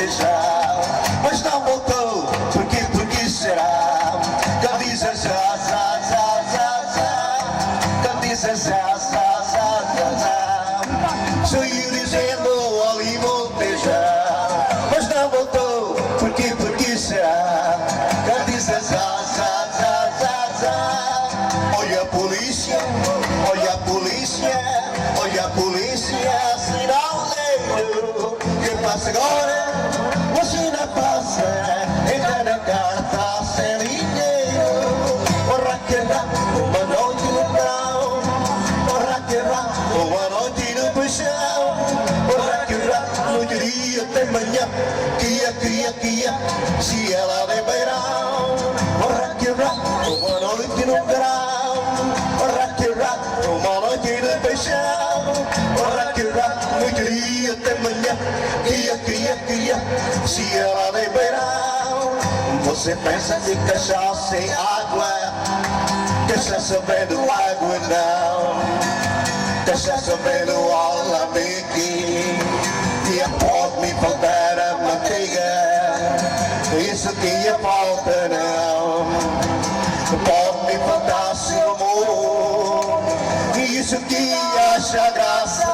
beijar. Mas não voltou, porquê, porque será? Ele diz já, já, já, já, já. Ele diz já, já, já, já, já. Saiu dizendo, ali vou beijar. Mas não voltou, porquê, porque será? Ele diz já, já, já, já, já. Olha a polícia, olha a polícia, olha a polícia, sinaleiro. Que passa agora? Você não passa, entra na carta sem dinheiro. Ora que dá uma noite no verão, ora que dá uma noite no paixão, ora que dá noite, dia até manhã, que se ela vem beirão. Ora que dá uma noite no verão, ora que dá uma noite no paixão, ora que dá noite, dia até manhã, que se ela vem beirão. Você pensa de cachaça e água, cachaça bebendo água não, cachaça bebendo alambique. E pode me faltar a manteiga, isso que a falta não. Pode me faltar seu amor, isso que acha graça.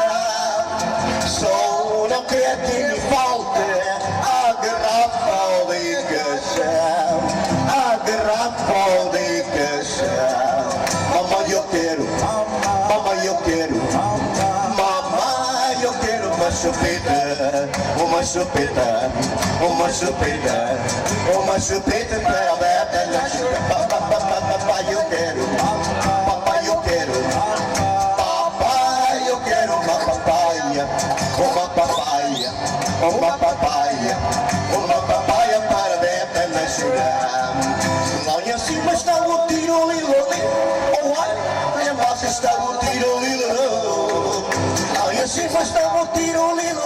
Só não quer que me falte a garrafa de cachaça, a garrafa de cachaça. Mamãe eu quero, mamãe eu quero, mamãe eu quero uma chupeta, uma chupeta, uma chupeta, uma chupeta para a beta na chupeta. Papai eu quero, papai eu quero, papai eu quero uma papaya, uma papaya, uma papaya, uma papaya para a beta na chupeta. Lá em cima está o tiro lilo, oh ai, embaixo está o tiro lilo. Lá em cima está o tiro lilo,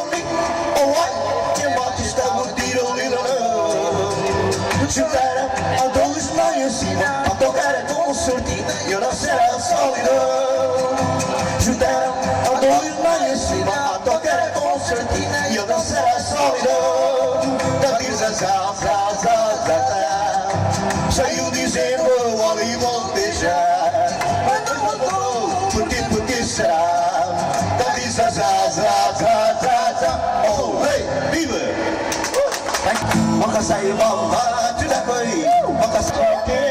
oh ai, embaixo está o tiro lilo. Juntaram a dois lá em cima, a tocar com sorte, eu não será solidão. Juntaram a dois lá em cima, a tocar com sorte, eu não será solidão. Da diz já, saiu dizendo, ali vou beijar. Mas não voltou, porque será? Da diz já, oh, hey, viva! Maka sa'yo, mama, tuda ko, maka sa'yo.